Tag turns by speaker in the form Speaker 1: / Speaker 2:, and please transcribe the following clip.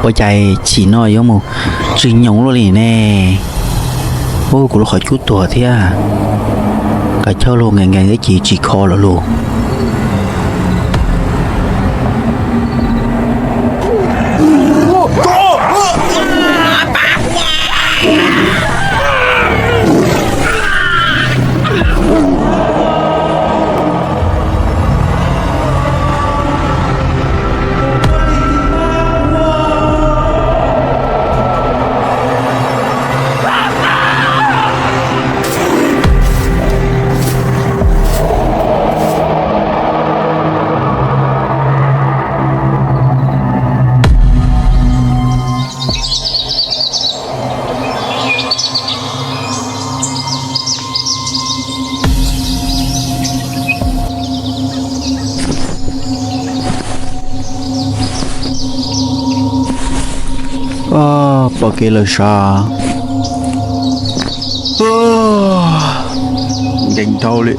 Speaker 1: bỏ chạy chỉ nói giống một suy nhộng luôn này nè. Ôi của nó khỏi chút tuổi thế à. Cả cho luôn ngày ngày cái chỉ kho là luôn. Bỏ kia là sao dành thâu đi